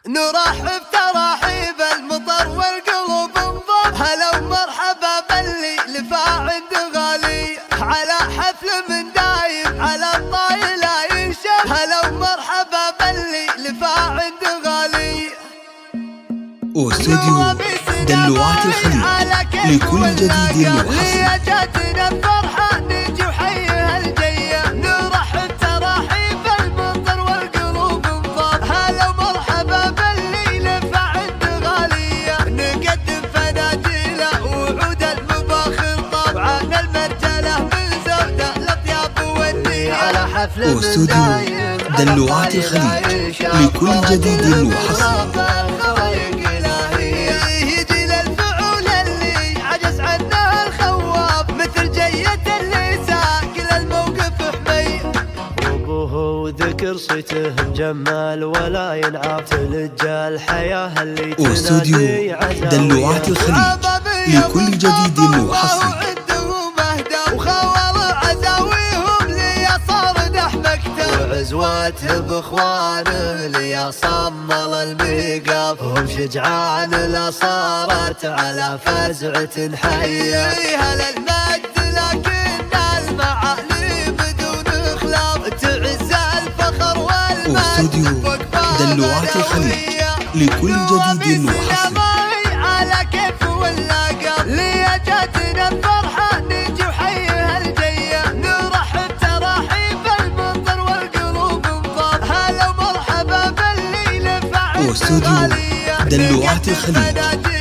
نرحب تراحيب المطر والقلوب انضم، هلا ومرحبا باللي لفا عند غالي، على حفل من دايم على الطايلة ينشف، هلا ومرحبا باللي لفا عند غالي. واستوديو دلوعات الخليج لكل جديد وحصري. جاتنا الفرحة نجي وحيها الجية، نرحب تراحيب المطر والقلوب انضم، هلا ومرحبا باللي لفا عند غالية، نقدم فناجيله وعود المباخر طبعا المرجلة من زودة الأطياب والنية، على حفل من دايم دلوعات الخليج لكل جديد وحصري. وذكر صيتهم جمال ولا ينعاد، تلجى الحياة اللي واستوديو دلوعات الخليج لكل جديد وحصري. وخوال عزاويهم لي صار دحمكته، وعزواتهم باخوانه لي صمل الميقاف، هم شجعان لا صارت على فزعة حية، هلا المجد لكن المعالي بدون خلاف، تعز الفخر واستوديو دلوعات الخليج لكل جديد وحصري. على كيف واللقب لي جاتنا الفرحة نجي وحيها الجية، نرحب تراحيب المطر والقلوب انضم، هلا ومرحبا باللي لفا عند واستوديو دلوعات الخليج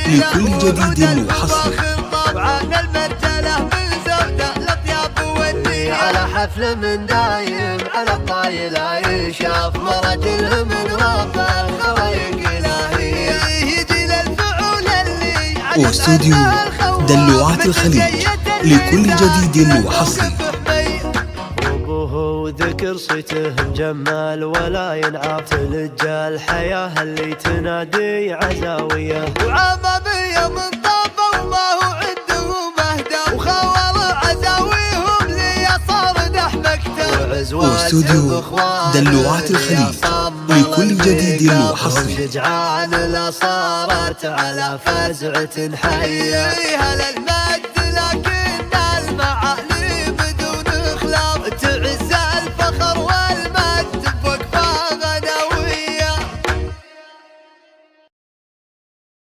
لكل جديد وحصري. طبعا المرجلة من زودة الأطياب والنية، على حفل من دايم على الطايلة يشاف، مرجله من رافع الخوايق إلهية، يجي للفعول اللي واستوديو دلوعات الخليج لكل جديد وحصري. وذكر صيتهم جمال ولا ينعاد، تلجى الحياة اللي تنادي عزاوية، وعمامية من طابة وما هو عندهم أهدى، وخوال عزاويهم لي صار دحمكته، واستوديو دلوعات الخليج لكل جديد وحصري. شجعان لا صارت على فزعة حية، هلا